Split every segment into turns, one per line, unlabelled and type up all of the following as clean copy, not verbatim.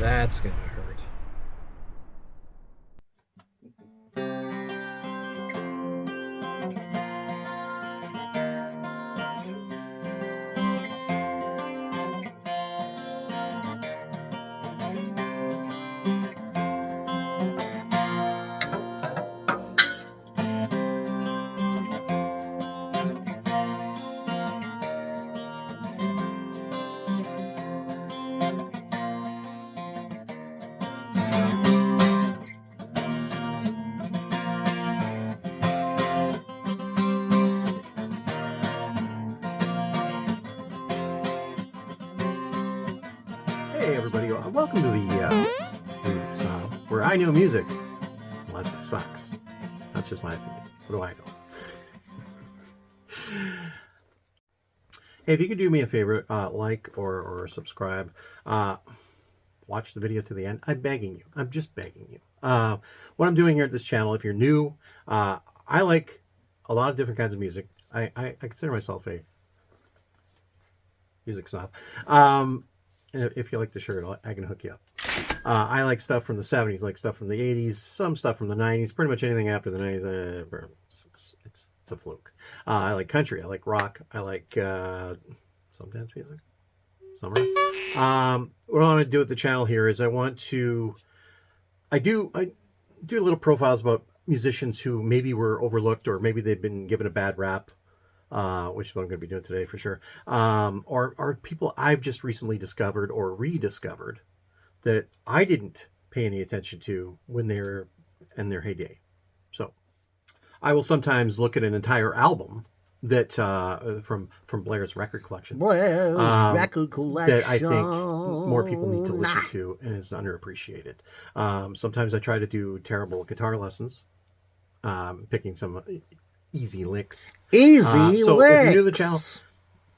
That's gonna hurt. Hey everybody, welcome to the Music Snob, where I know music, unless it sucks. That's just my opinion. What do I know? Hey, if you could do me a favor, like or subscribe, watch the video to the end. I'm begging you. I'm just begging you. What I'm doing here at this channel, if you're new, I like a lot of different kinds of music. I consider myself a music snob. And if you like the shirt, I can hook you up. I like stuff from the 70s, like stuff from the 80s, some stuff from the 90s, pretty much anything after the 90s. It's a fluke. I like country. I like rock. I like some dance music. Some rock. What I want to do with the channel here is I do little profiles about musicians who maybe were overlooked or maybe they've been given a bad rap. Which is what I'm going to be doing today for sure. Or people I've just recently discovered or rediscovered that I didn't pay any attention to when they were in their heyday. So I will sometimes look at an entire album that from Blair's record collection.
Record collection
that I think more people need to listen to and is underappreciated. Sometimes I try to do terrible guitar lessons, picking some easy licks.
So
if you're new to the channel,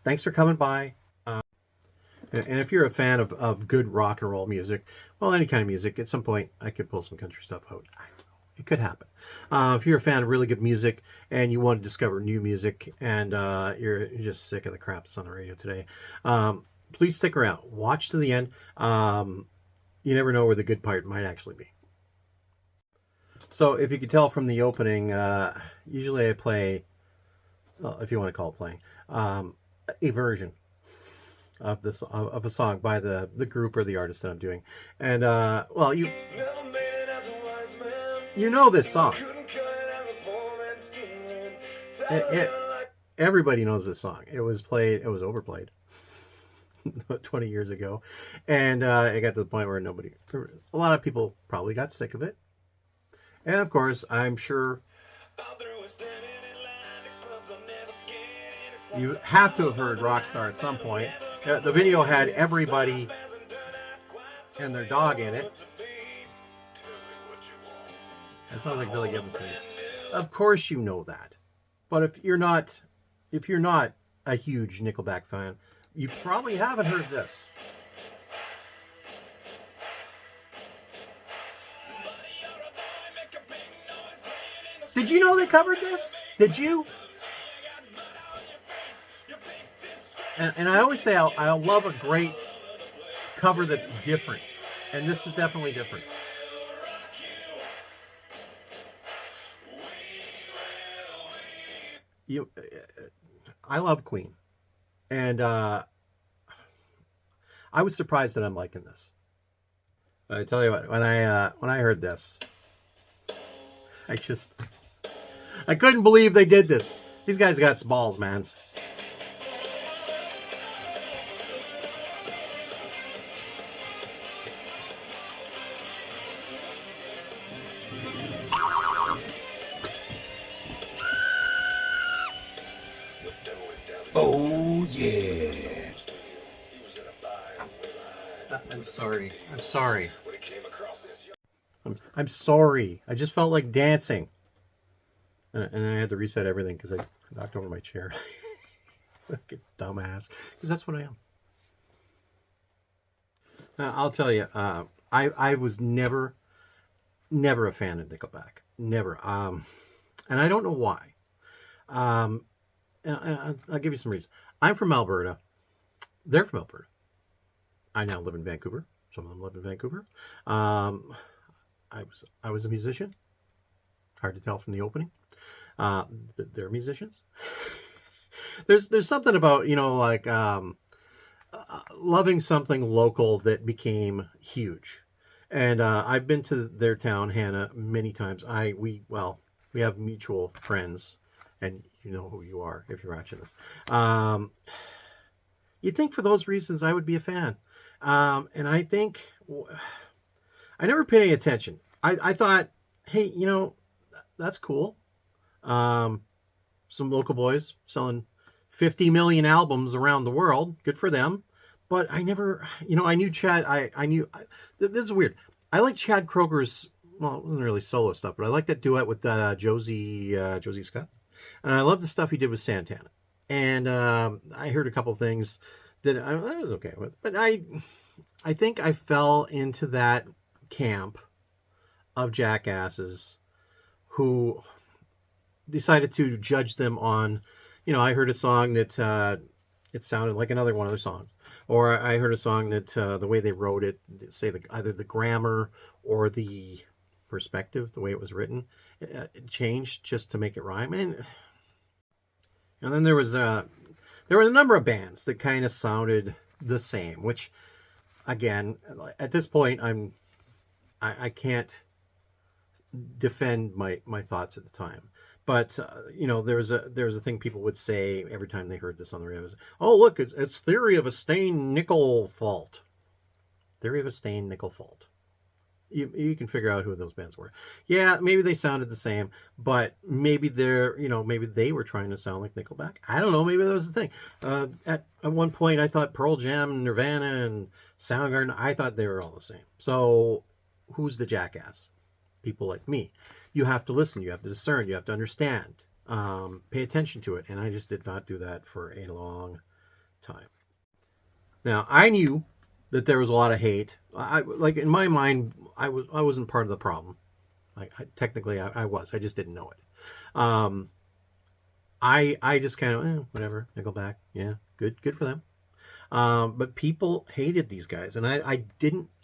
thanks for coming by. And if you're a fan of good rock and roll music, well, any kind of music, at some point I could pull some country stuff out. I don't know. It could happen. If you're a fan of really good music and you want to discover new music and you're just sick of the crap that's on the radio today, please stick around. Watch to the end. You never know where the good part might actually be. So if you could tell from the opening, usually I play, well, if you want to call it playing, a version of a song by the group or the artist that I'm doing. And well, you know this song. Everybody knows this song. It was overplayed 20 years ago, and it got to the point where a lot of people probably got sick of it. And of course, I'm sure you have to have heard Rockstar at some point. The video had everybody and their dog in it. That sounds like Billy Gibbons singing. Of course you know that. But if you're not a huge Nickelback fan, you probably haven't heard this. Did you know they covered this? Did you? And I always say I love a great cover that's different. And this is definitely different. I love Queen. And I was surprised that I'm liking this. But I tell you what, when I heard this, I couldn't believe they did this. These guys got balls, man.
Oh yeah.
I'm sorry. I just felt like dancing. And I had to reset everything because I knocked over my chair. Like a dumbass. Because that's what I am. I'll tell you, I was never a fan of Nickelback. Never. And I don't know why. And I'll give you some reasons. I'm from Alberta. They're from Alberta. I now live in Vancouver. Some of them live in Vancouver. Um, I was a musician. Hard to tell from the opening. Uh, they're musicians. There's something about like loving something local that became huge, and I've been to their town, Hannah, many times. We have mutual friends, and you know who you are if you're watching this. You'd think for those reasons I would be a fan, and I think I never paid any attention. I thought, hey, that's cool. Um, some local boys selling 50 million albums around the world. Good for them. But I never, I knew Chad. I knew, this is weird. I like Chad Kroger's, well, it wasn't really solo stuff, but I like that duet with Josie Scott. And I love the stuff he did with Santana. And I heard a couple things that I was okay with. But I think I fell into that camp of jackasses who decided to judge them on, I heard a song that it sounded like another one of their songs, or I heard a song that the way they wrote it, say either the grammar or the perspective, the way it was written, it changed just to make it rhyme. And then there were a number of bands that kind of sounded the same, which again, at this point, I can't defend my thoughts at the time. But there was a thing people would say every time they heard this on the radio. Was, oh, look, it's Theory of a Stained Nickel Fault. Theory of a Stained Nickel Fault. You can figure out who those bands were. Yeah, maybe they sounded the same, but maybe maybe they were trying to sound like Nickelback. I don't know. Maybe that was the thing. At one point, I thought Pearl Jam, Nirvana, and Soundgarden, I thought they were all the same. So who's the jackass? People like me. You have to listen. You have to discern. You have to understand. Pay attention to it. And I just did not do that for a long time. Now, I knew that there was a lot of hate. Like in my mind, I wasn't part of the problem. Technically I was. I just didn't know it. I just kind of whatever. Nickelback, yeah, good for them. But people hated these guys, and I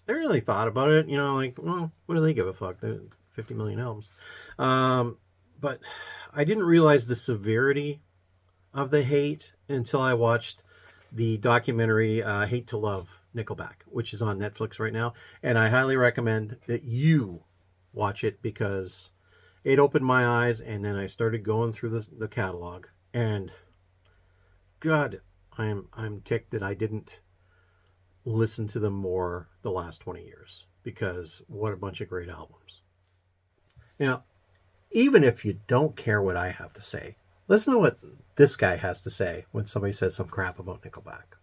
really thought about it. Like, well, what do they give a fuck? They're 50 million albums. But I didn't realize the severity of the hate until I watched the documentary Hate to Love Nickelback, which is on Netflix right now. And I highly recommend that you watch it because it opened my eyes, and then I started going through the catalog. And God, I'm ticked that I didn't listen to them more the last 20 years because what a bunch of great albums. Now, even if you don't care what I have to say, listen to what this guy has to say when somebody says some crap about Nickelback.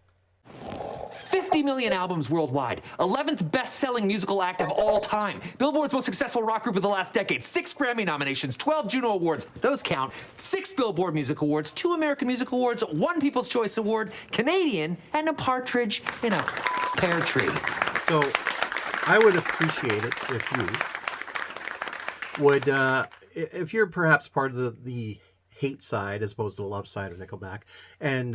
50 million albums worldwide, 11th best-selling musical act of all time, Billboard's most successful rock group of the last decade, 6 Grammy nominations, 12 Juno Awards, those count, 6 Billboard Music Awards, 2 American Music Awards, 1 People's Choice Award, Canadian, and a partridge in a pear tree.
So I would appreciate it if you're perhaps part of the hate side as opposed to the love side of Nickelback, and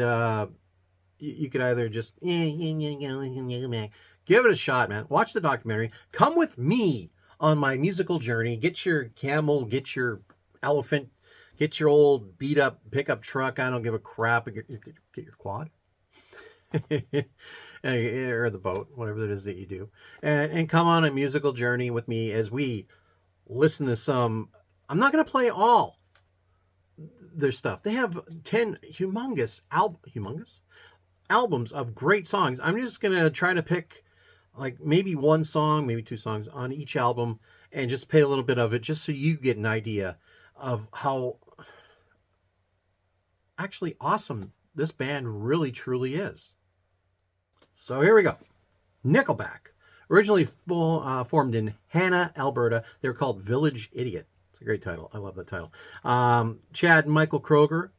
you could either just give it a shot, man. Watch the documentary. Come with me on my musical journey. Get your camel, get your elephant, get your old beat up pickup truck. I don't give a crap. Get your quad or the boat, whatever it is that you do, and come on a musical journey with me as we listen to some. I'm not going to play all their stuff. They have 10 humongous albums of great songs. I'm just going to try to pick like maybe one song, maybe 2 songs on each album and just play a little bit of it just so you get an idea of how actually awesome this band really truly is. So here we go. Nickelback. Originally formed in Hannah, Alberta. They were called Village Idiot. It's a great title. I love that title. Chad and Michael Kroger.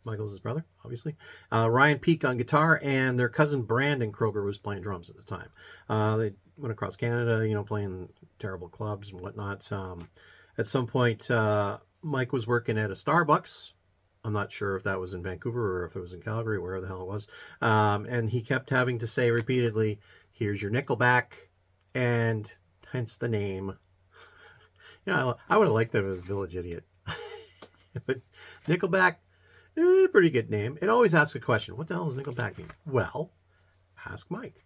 Michael's his brother, obviously. Ryan Peake on guitar, and their cousin Brandon Kroger was playing drums at the time. They went across Canada, playing terrible clubs and whatnot. At some point, Mike was working at a Starbucks. I'm not sure if that was in Vancouver or if it was in Calgary, wherever the hell it was. And he kept having to say repeatedly Here's your Nickelback, and hence the name. I would have liked that it was Village Idiot. But Nickelback, pretty good name. It always asks a question. What the hell does Nickelback mean? Well, ask Mike.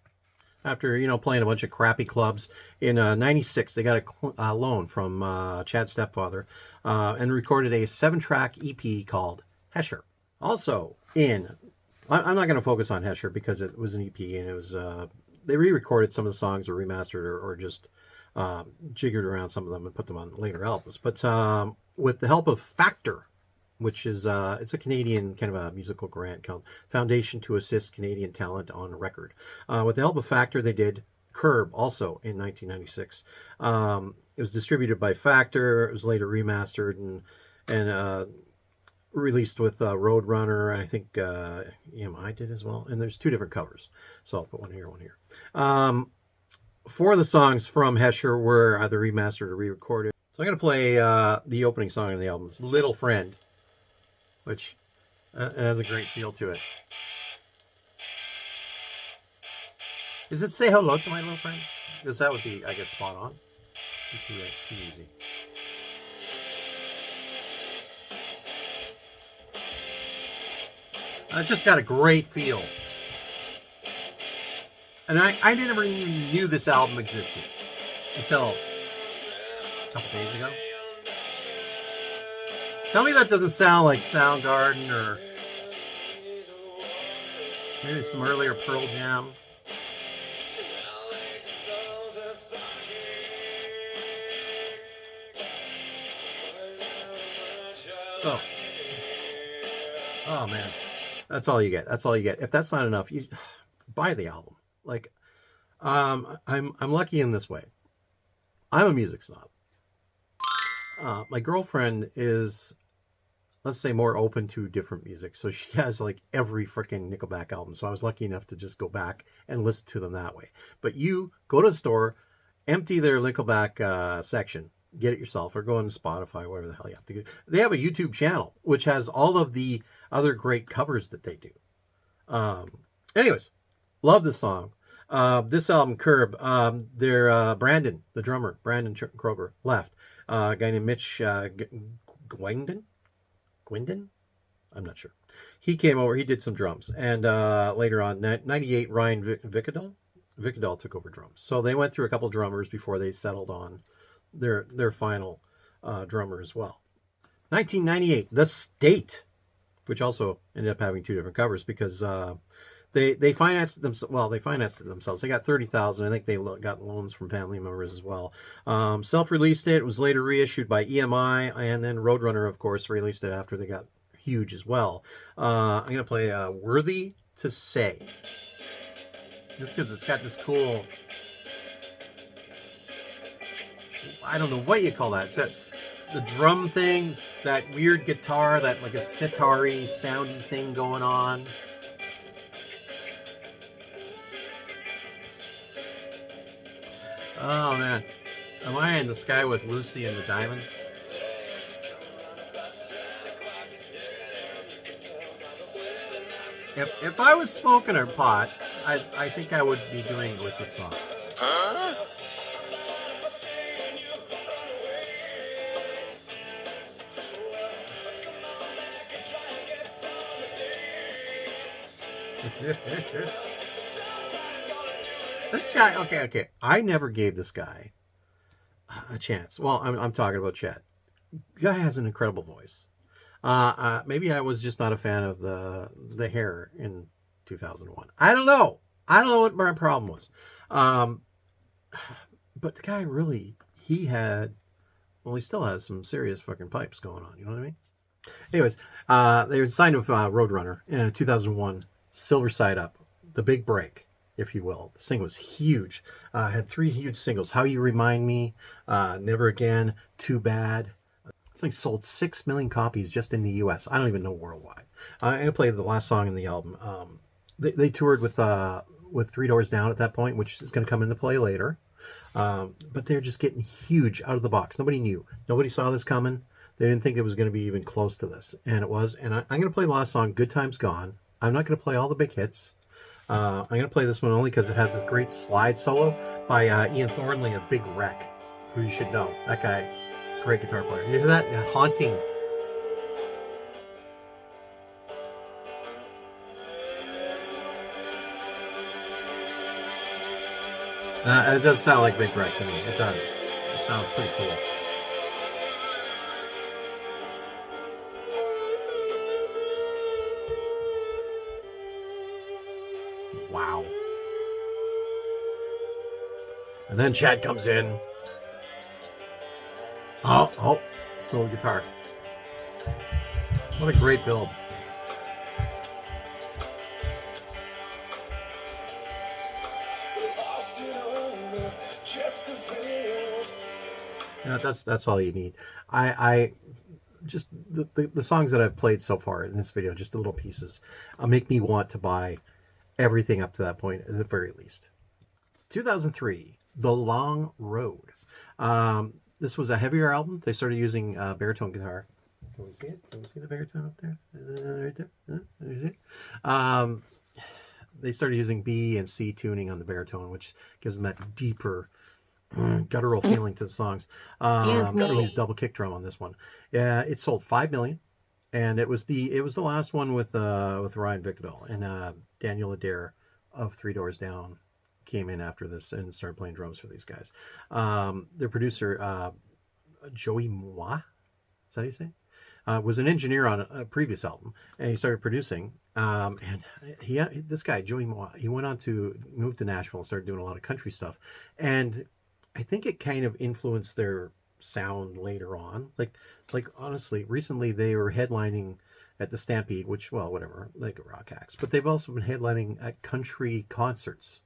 After, playing a bunch of crappy clubs, in 96, they got a loan from Chad's stepfather and recorded a 7-track EP called Hesher. Also, I'm not going to focus on Hesher because it was an EP and it was, they re-recorded some of the songs or remastered or just jiggered around some of them and put them on later albums. But with the help of Factor, which is it's a Canadian kind of a musical grant called Foundation to Assist Canadian Talent on Record. With the help of Factor, they did Curb also in 1996. It was distributed by Factor. It was later remastered and released with Roadrunner. I think EMI did as well. And there's 2 different covers. So I'll put one here, one here. 4 of the songs from Hesher were either remastered or re-recorded. So I'm going to play the opening song of the album. It's Little Friend, which it has a great feel to it. Does it say hello to my little friend? Because that would be, I guess, spot on. Too easy. It's just got a great feel. And I never even knew this album existed until a couple days ago. Tell me that doesn't sound like Soundgarden or maybe some earlier Pearl Jam. So, oh man, that's all you get. That's all you get. If that's not enough, you buy the album. Like, I'm lucky in this way. I'm a music snob. My girlfriend is, let's say, more open to different music. So she has like every freaking Nickelback album. So I was lucky enough to just go back and listen to them that way. But you go to the store, empty their Nickelback section, get it yourself, or go on Spotify, whatever the hell you have to do. They have a YouTube channel, which has all of the other great covers that they do. Anyways, love this song. This album, Curb, Brandon, the drummer, Brandon Kroger, left. A guy named Mitch Gwendon? I'm not sure. He came over, he did some drums. And later on, 98, Ryan Vicadol took over drums. So they went through a couple drummers before they settled on their final drummer as well. 1998, The State, which also ended up having 2 different covers because they financed themselves. Well, they financed it themselves. They got $30,000. I think they got loans from family members as well. Self-released it. It was later reissued by EMI, and then Roadrunner, of course, released it after they got huge as well. I'm going to play Worthy to Say. Just because it's got this cool, I don't know what you call that. It's that the drum thing, that weird guitar, that like a sitar-y, soundy thing going on. Oh man, am I in the sky with Lucy and the Diamonds? If I was smoking a pot, I think I would be doing it with this song. Huh? This guy, okay. I never gave this guy a chance. Well, I'm talking about Chet. The guy has an incredible voice. Maybe I was just not a fan of the hair in 2001. I don't know what my problem was. But the guy really, he still has some serious fucking pipes going on. You know what I mean? Anyways, they were signed with Roadrunner in 2001. Silver Side Up, the big break, if you will. The single was huge. Had 3 huge singles. How You Remind Me, Never Again, Too Bad. This thing sold 6 million copies just in the U.S. I don't even know worldwide. I'm going to play the last song in the album. They toured with Three Doors Down at that point, which is going to come into play later. But they're just getting huge out of the box. Nobody knew. Nobody saw this coming. They didn't think it was going to be even close to this. And it was. And I'm going to play the last song, Good Times Gone. I'm not going to play all the big hits. I'm going to play this one only because it has this great slide solo by Ian Thornley of Big Wreck, who you should know. That guy, great guitar player. You hear that? Haunting. It does sound like Big Wreck to me. It does. It sounds pretty cool. Wow. And then Chad comes in. Oh, still a guitar. What a great build. You know, that's all you need. I just the songs that I've played so far in this video, just the little pieces, make me want to buy everything up to that point at the very least. 2003, The Long Road. This was a heavier album. They started using baritone guitar. Can we see it? Can we see the baritone up there? Right there? There they started using B and C tuning on the baritone, which gives them that deeper guttural feeling to the songs. They used double kick drum on this one. Yeah, it sold 5 million, and it was the last one with Ryan Vickadell, and Daniel Adair of Three Doors Down came in after this and started playing drums for these guys. Their producer, Joey Moi, is that how you say it? Was an engineer on a previous album, and he started producing. And this guy, Joey Moi, he went on to move to Nashville and started doing a lot of country stuff. And I think it kind of influenced their sound later on. Like honestly, recently they were headlining at the Stampede, which, well, whatever, like rock acts. But they've also been headlining at country concerts,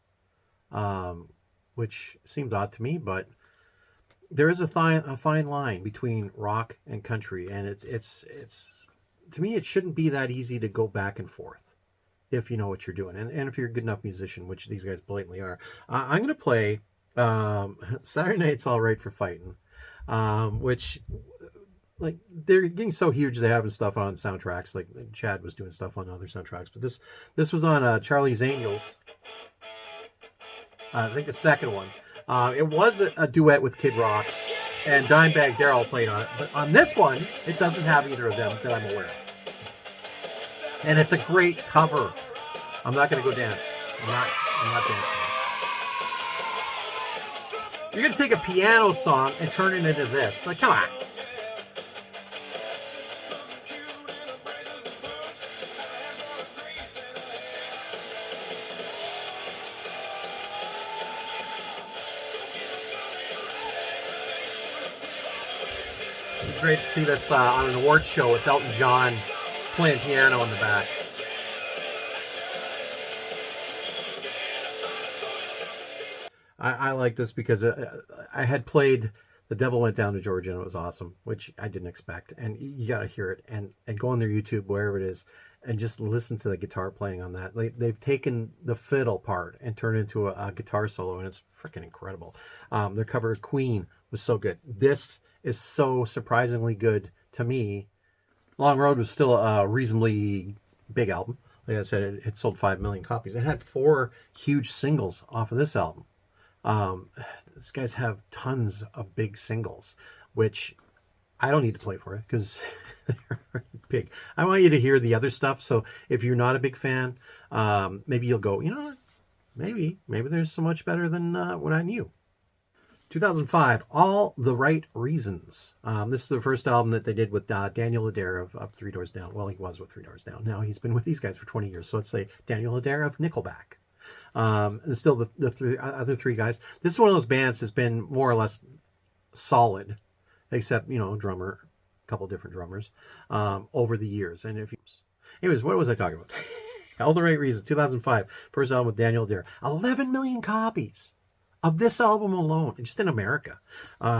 which seems odd to me, but there is a fine line between rock and country, and it's to me, it shouldn't be that easy to go back and forth if you know what you're doing, and if you're a good enough musician, which these guys blatantly are. I'm going to play Saturday Night's All Right for Fighting, which, like, they're getting so huge they have stuff on soundtracks, like Chad was doing stuff on other soundtracks, but this was on Charlie's Angels. I think the second one. It was a duet with Kid Rock, and Dimebag Darrell played on it. But on this one, it doesn't have either of them that I'm aware of. And it's a great cover. I'm not going to go dance. I'm not dancing. You're going to take a piano song and turn it into this. Like, come on. It's great to see this on an awards show with Elton John playing piano in the back. I like this because I had played The Devil Went Down to Georgia, and it was awesome, which I didn't expect. And you got to hear it and go on their YouTube, wherever it is, and just listen to the guitar playing on that. They've taken the fiddle part and turned it into a guitar solo, and it's freaking incredible. Their cover of Queen was so good. This is so surprisingly good to me. Long Road was still a reasonably big album. Like I said, it sold 5 million copies. It had 4 huge singles off of this album. These guys have tons of big singles, which I don't need to play for it because they're big. I want you to hear the other stuff. So if you're not a big fan, maybe you'll go, you know what? Maybe there's so much better than what I knew. 2005, All the Right Reasons. This is the first album that they did with Daniel Adair of Three Doors Down. Well, he was with Three Doors Down. Now he's been with these guys for 20 years. So let's say Daniel Adair of Nickelback. And still the other three guys. This is one of those bands that's been more or less solid, except, drummer, a couple different drummers, over the years. And anyways, what was I talking about? All the Right Reasons, 2005, first album with Daniel Adair. 11 million copies of this album alone, just in America.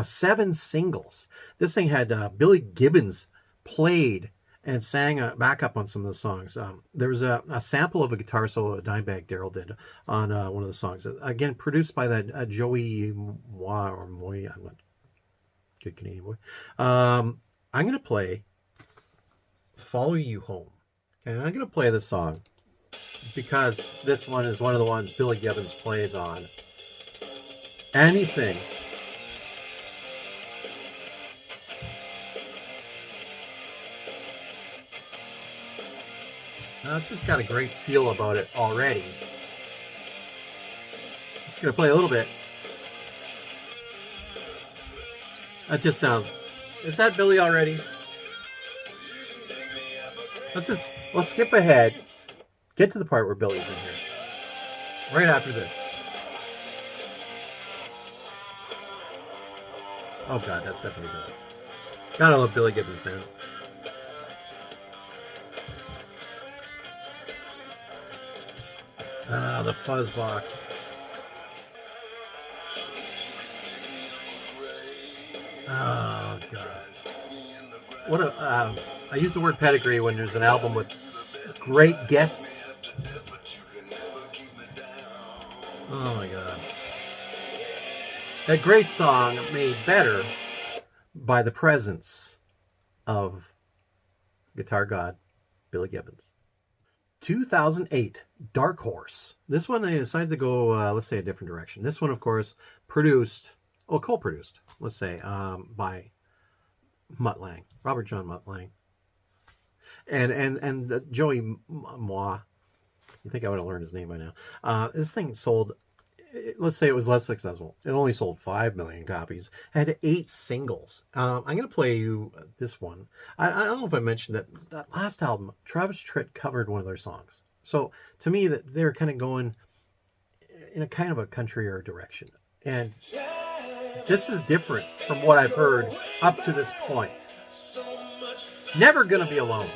7 singles. This thing had Billy Gibbons played and sang backup on some of the songs. There was a sample of a guitar solo that Dimebag Darrell did on one of the songs. Again, produced by that Joey Moi, or Moy. I'm not good Canadian boy. I'm going to play Follow You Home. And I'm going to play this song because this one is one of the ones Billy Gibbons plays on. And he sings. Now, it's just got a great feel about it already. Just going to play a little bit. That just sounds... Is that Billy already? Let's skip ahead. Get to the part where Billy's in here. Right after this. Oh God, that's definitely Billy. Gotta love Billy Gibbons, man. Ah, the fuzz box. Oh God. What a I use the word pedigree when there's an album with great guests. Oh my God. A great song made better by the presence of guitar god Billy Gibbons. 2008, Dark Horse. This one I decided to go, let's say, a different direction. This one, of course, co-produced, let's say, by Mutt Lange, Robert John Mutt Lange, and Joey Moi. You think I would have learned his name by now? This thing sold, let's say it was less successful. It only sold 5 million copies. Had 8 singles. I'm going to play you this one. I don't know if I mentioned that last album, Travis Tritt covered one of their songs. So to me, that they're kind of going in a kind of a countryer direction. And this is different from what I've heard up to this point. Never Gonna Be Alone.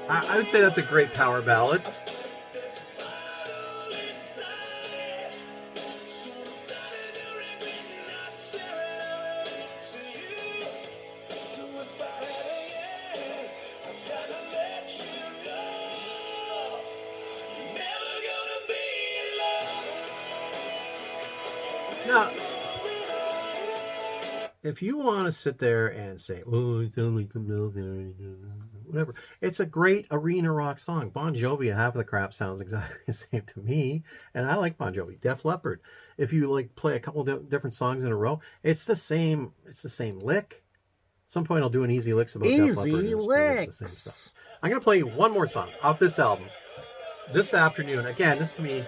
I would say that's a great power ballad. Now, if you want to sit there and say, "Oh, it sounds like whatever," it's a great arena rock song. Bon Jovi, half of the crap sounds exactly the same to me, and I like Bon Jovi. Def Leppard, if you like play a couple different songs in a row, it's the same. It's the same lick. At some point, I'll do an easy licks about Def Leppard.
Easy licks.
I'm gonna play you one more song off this album this afternoon. Again, this to me,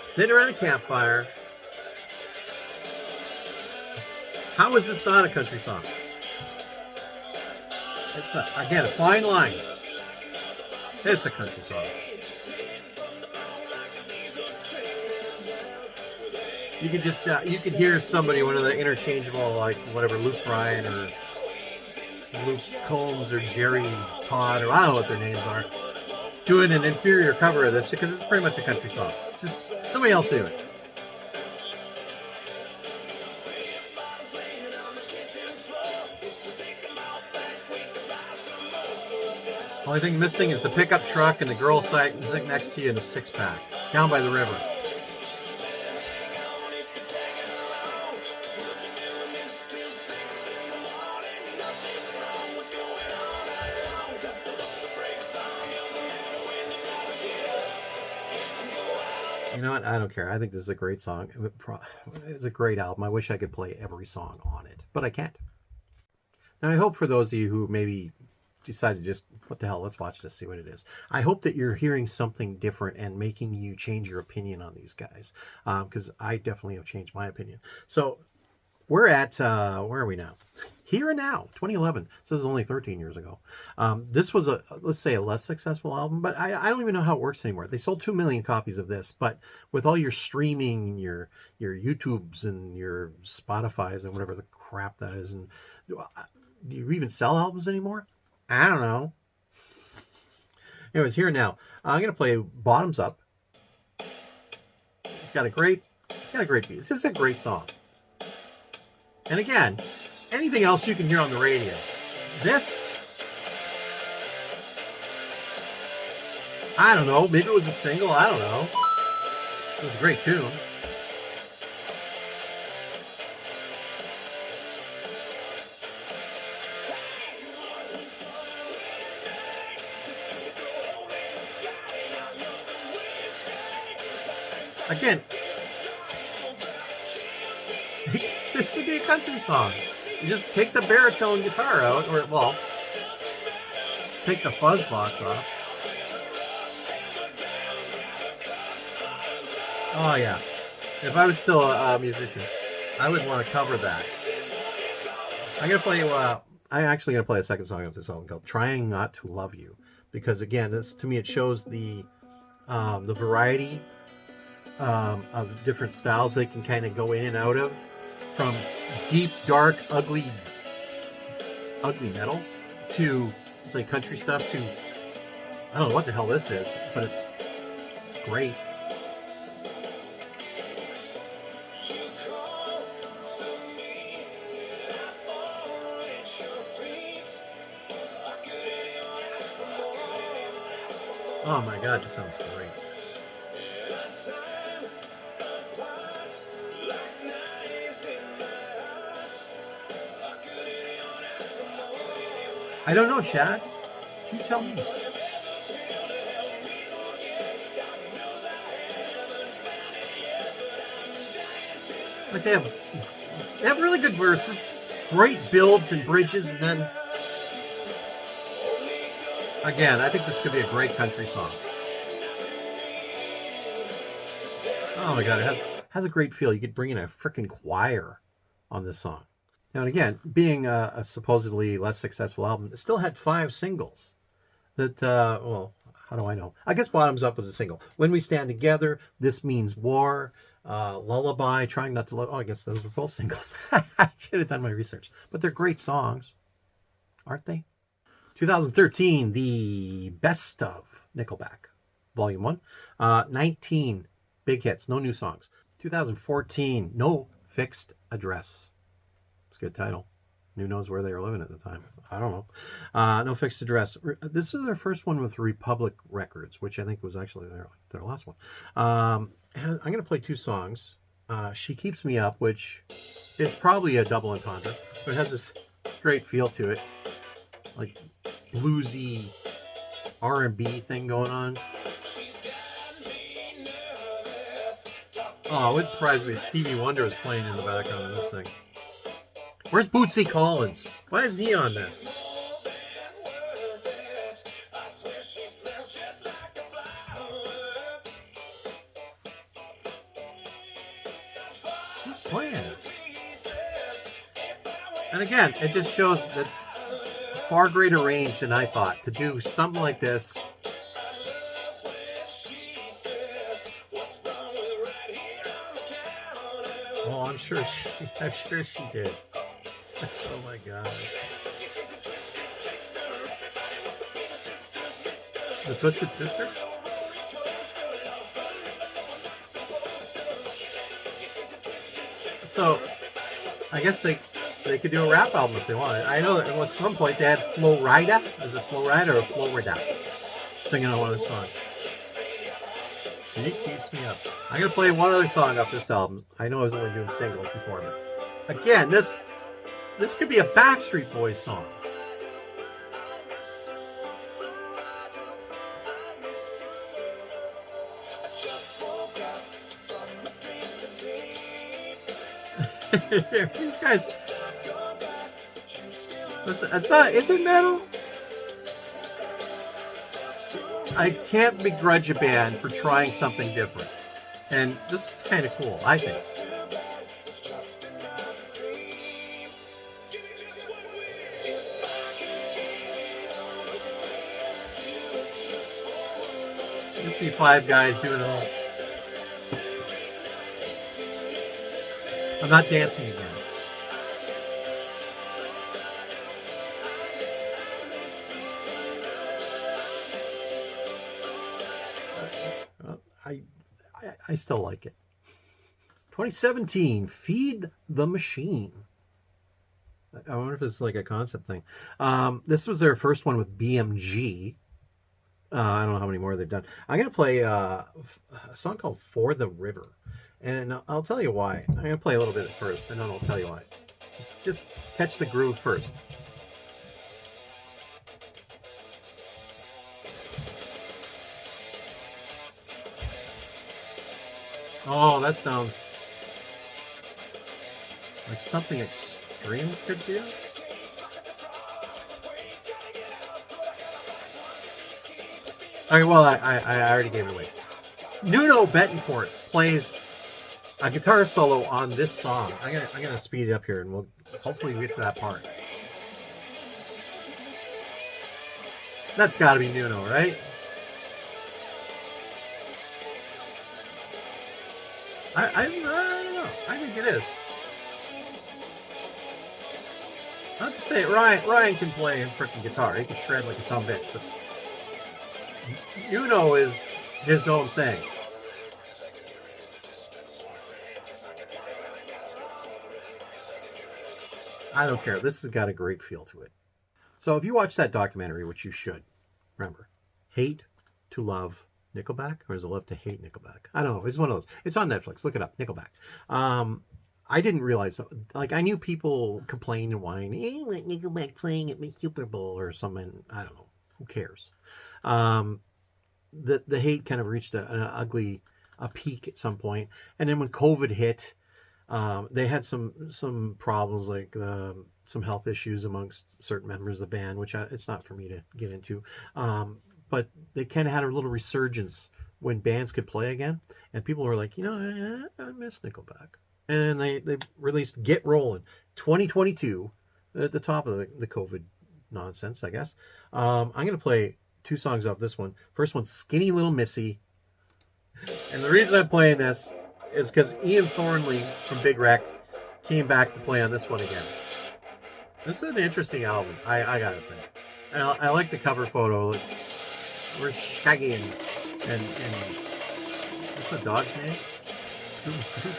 sitting around a campfire. How is this not a country song? It's a, again, a fine line. It's a country song. You can just you can hear somebody, one of the interchangeable, like whatever, Luke Bryan or Luke Combs or Jerry Todd, or I don't know what their names are, doing an inferior cover of this because it's pretty much a country song. It's just somebody else do it. Only thing missing is the pickup truck and the girl sitting next to you in a 6-pack down by the river. You know what? I don't care. I think this is a great song. It's a great album. I wish I could play every song on it, but I can't. Now, I hope for those of you who maybe decided just, what the hell, let's watch this, see what it is. I hope that you're hearing something different and making you change your opinion on these guys, because I definitely have changed my opinion. So we're at, where are we now? Here and Now, 2011. So this is only 13 years ago. This was let's say, a less successful album, but I don't even know how it works anymore. They sold 2 million copies of this, but with all your streaming, your YouTubes and your Spotify's and whatever the crap that is, and do you even sell albums anymore? I don't know. Anyways, Here and Now. I'm going to play Bottoms Up. It's got a great beat. It's just a great song. And again, anything else you can hear on the radio. This, I don't know. Maybe it was a single. I don't know. It was a great tune. Again, this could be a country song. You just take the baritone guitar out, or, well, take the fuzz box off. Oh, yeah. If I was still a musician, I would want to cover that. I'm actually going to play a second song of this album called Trying Not to Love You. Because, again, this, to me, it shows the variety of different styles they can kind of go in and out of. From deep, dark, ugly metal to, say, country stuff to, I don't know what the hell this is, but it's great. Oh my god, this sounds great. I don't know, Chad. You tell me. Like they have really good verses, great builds and bridges, and then again, I think this could be a great country song. Oh my god, it has a great feel. You could bring in a freaking choir on this song. Now, and again, being a supposedly less successful album, it still had 5 singles. That, well, how do I know? I guess Bottoms Up was a single. When We Stand Together, This Means War, Lullaby, Trying Not to Love. Oh, I guess those were both singles. I should have done my research. But they're great songs, aren't they? 2013, the Best of Nickelback, Volume 1. 19 big hits, no new songs. 2014, No Fixed Address. It's a good title. Who knows where they were living at the time? I don't know. No Fixed Address. This is their first one with Republic Records, which I think was actually their last one. And I'm going to play 2 songs. She Keeps Me Up, which is probably a double entendre, but it has this great feel to it. Like bluesy R&B thing going on. Oh, it wouldn't surprise me if Stevie Wonder was playing in the background of this thing. Where's Bootsy Collins? Why is he on this? Who's playing this? And again, it just shows that far greater range than I thought to do something like this. Oh, I'm sure she did. Oh my god. The Twisted Sister? So, I guess they could do a rap album if they wanted. I know that at some point they had Flo Rida. Is it Flo Rida or Florida? Singing on one of the songs. She Keeps Me Up. I'm going to play one other song off this album. I know I was only doing singles before, but again, this could be a Backstreet Boys song. These guys. Listen, is it metal? I can't begrudge a band for trying something different. And this is kind of cool, I think. You see 5 guys doing it all. I'm not dancing again. I still like it. 2017, Feed the Machine. I wonder if it's like a concept thing. This was their first one with BMG. I don't know how many more they've done. I'm going to play a song called For the River. And I'll tell you why. I'm going to play a little bit at first, and then I'll tell you why. Just catch the groove first. Oh, that sounds like something Extreme could do. Okay, well, I already gave it away. Nuno Betancourt plays a guitar solo on this song. I'm gonna speed it up here, and we'll hopefully get to that part. That's got to be Nuno, right? I don't know. I think it is. I have to say, Ryan can play freaking guitar. He can shred like a son of a bitch, but Nuno is his own thing. I don't care. This has got a great feel to it. So if you watch that documentary, which you should, remember, Hate to Love Nickelback, or is it Love to Hate Nickelback? I don't know. It's one of those. It's on Netflix. Look it up, Nickelback. I didn't realize, like, I knew people complain and whine, like Nickelback playing at my Super Bowl or something. I don't know. Who cares? The hate kind of reached an ugly peak at some point, and then when COVID hit, they had some problems, like some health issues amongst certain members of the band, which it's not for me to get into. But they kind of had a little resurgence when bands could play again, and people were like, I miss Nickelback. And they released Get Rollin' 2022 at the top of the COVID nonsense, I guess. I'm going to play 2 songs off this one. First one's Skinny Little Missy. And the reason I'm playing this is because Ian Thornley from Big Wreck came back to play on this one again. This is an interesting album, I gotta say. I like the cover photo. We're Shaggy and what's the dog's name? Scooby-Doo.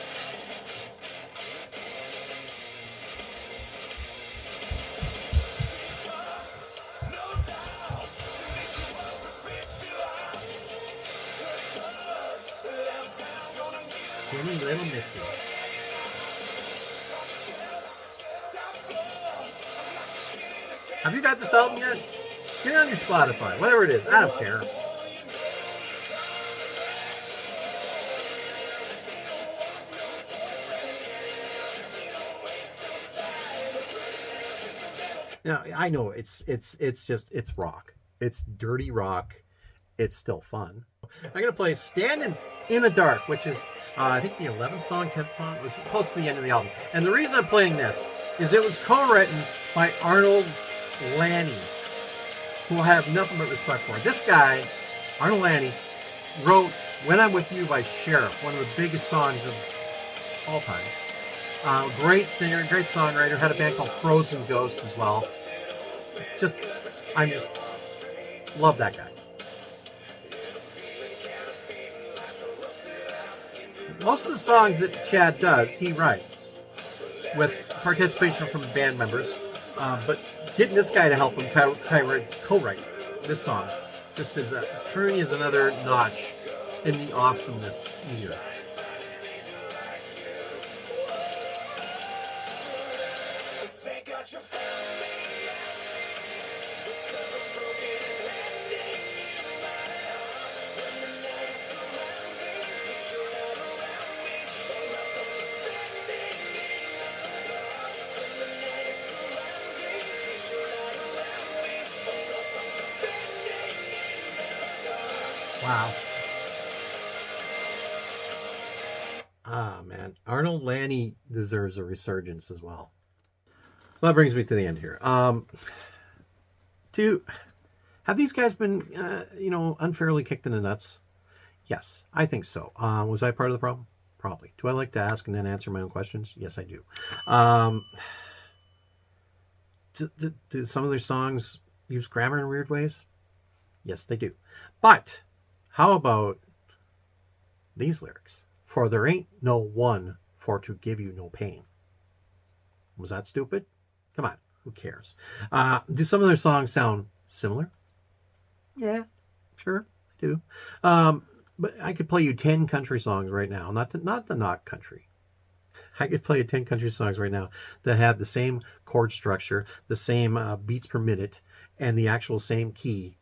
Skinny Little Missy. Have you got this album yet? Get it on your Spotify, whatever it is. I don't care. Now, I know it's rock. It's dirty rock. It's still fun. I'm going to play Standing in the Dark, which is, I think, the 11th song, 10th song. It's close to the end of the album. And the reason I'm playing this is it was co-written by Arnold Lanni, who I have nothing but respect for. This guy, Arnold Lanni, wrote When I'm With You by Sheriff, one of the biggest songs of all time. Great singer, great songwriter, had a band called Frozen Ghost as well. I just love that guy. Most of the songs that Chad does, he writes with participation from band members. But getting this guy to help him co-write this song just truly is another notch in the awesomeness meter. Wow. Ah, man. Arnold Lanni deserves a resurgence as well. So that brings me to the end here. Have these guys been, unfairly kicked in the nuts? Yes, I think so. Was I part of the problem? Probably. Do I like to ask and then answer my own questions? Yes, I do. Do some of their songs use grammar in weird ways? Yes, they do. But how about these lyrics? For there ain't no one for to give you no pain. Was that stupid? Come on, who cares? Do some of their songs sound similar? Yeah, sure, they do. But I could play you 10 country songs right now. Not the not country. I could play you 10 country songs right now that have the same chord structure, the same beats per minute, and the actual same key.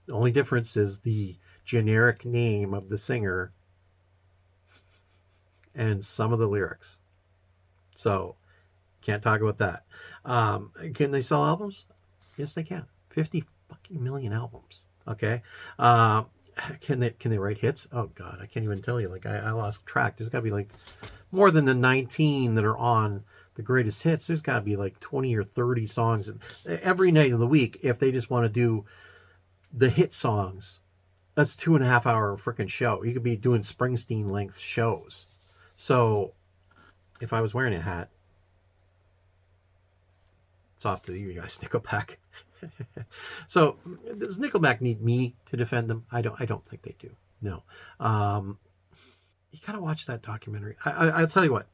The only difference is the generic name of the singer and some of the lyrics. So can't talk about that. Can they sell albums? Yes, they can. 50 fucking million albums. Okay. Can they write hits? Oh God, I can't even tell you. Like I lost track. There's got to be like more than the 19 that are on the greatest hits. There's got to be like 20 or 30 songs every night of the week. If they just want to do the hit songs, that's 2.5 hour freaking show. You could be doing Springsteen length shows. So if I was wearing a hat, it's off to you guys, Nickelback. So does Nickelback need me to defend them? I don't think they do. No. You gotta watch that documentary. I'll tell you what.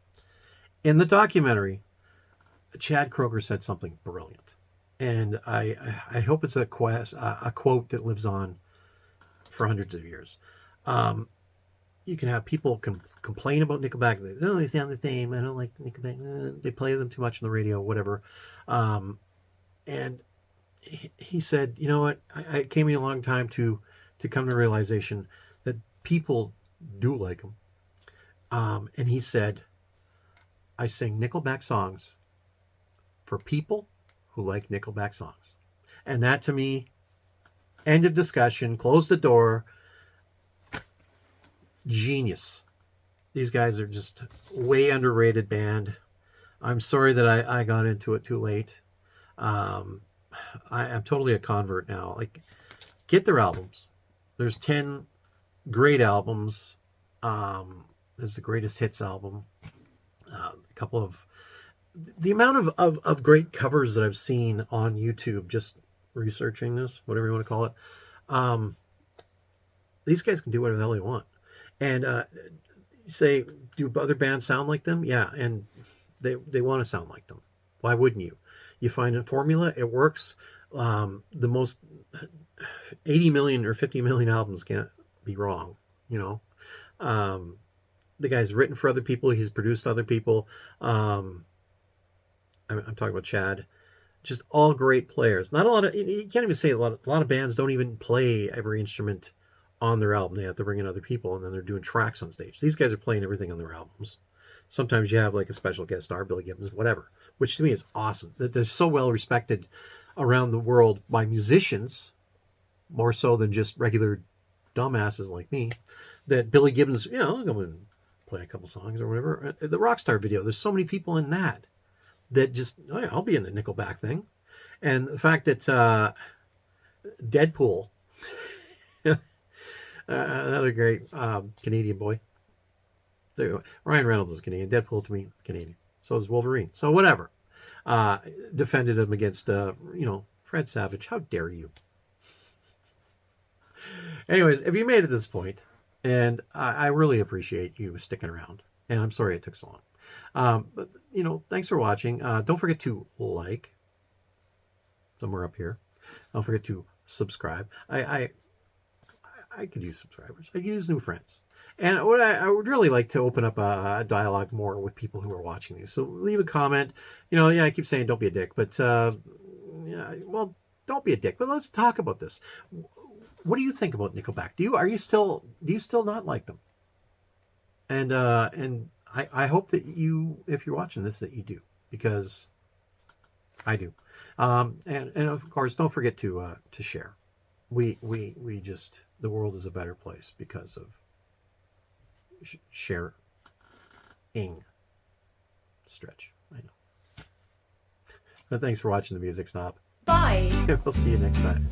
In the documentary, Chad Kroeger said something brilliant, and I hope it's a quote that lives on for hundreds of years. You can have people complain about Nickelback. They sound the same. I don't like Nickelback. They play them too much on the radio, whatever. And he said, you know what? It came me a long time to come to the realization that people do like him. And he said, I sing Nickelback songs for people who like Nickelback songs. And that to me, end of discussion, close the door. Genius. These guys are just way underrated band. I'm sorry that I got into it too late. I'm totally a convert now. Like, get their albums. There's 10 great albums. There's the greatest hits album. A couple of the amount of great covers that I've seen on YouTube, just researching this, whatever you want to call it. These guys can do whatever the hell they want. And say, do other bands sound like them? Yeah, and they want to sound like them. Why wouldn't you? You find a formula, it works. The most 80 million or 50 million albums can't be wrong, you know. The guy's written for other people. He's produced other people. I'm talking about Chad. Just all great players. Not a lot of, you can't even say a lot of bands don't even play every instrument on their album. They have to bring in other people, and then they're doing tracks on stage. These guys are playing everything on their albums. Sometimes you have like a special guest star, Billy Gibbons, whatever, which to me is awesome. They're so well respected around the world by musicians, more so than just regular dumbasses like me, that Billy Gibbons, you know, I'll go and play a couple songs or whatever. The Rockstar video, there's so many people in that just, oh yeah, I'll be in the Nickelback thing. And the fact that Deadpool, another great Canadian boy. So Ryan Reynolds is Canadian. Deadpool to me, Canadian. So is Wolverine. So whatever. Defended him against, Fred Savage. How dare you? Anyways, if you made it this point, and I really appreciate you sticking around. And I'm sorry it took so long. But, thanks for watching. Don't forget to like. Somewhere up here. Don't forget to subscribe. I could use subscribers. I could use new friends. And I would really like to open up a dialogue more with people who are watching these. So leave a comment. I keep saying don't be a dick, but don't be a dick. But let's talk about this. What do you think about Nickelback? Do you still not like them? And I hope that you, if you're watching this, that you do, because I do. And of course, don't forget to share. We just, the world is a better place because of sharing. Stretch, I know. But thanks for watching The Music Snob.
Bye.
We'll see you next time.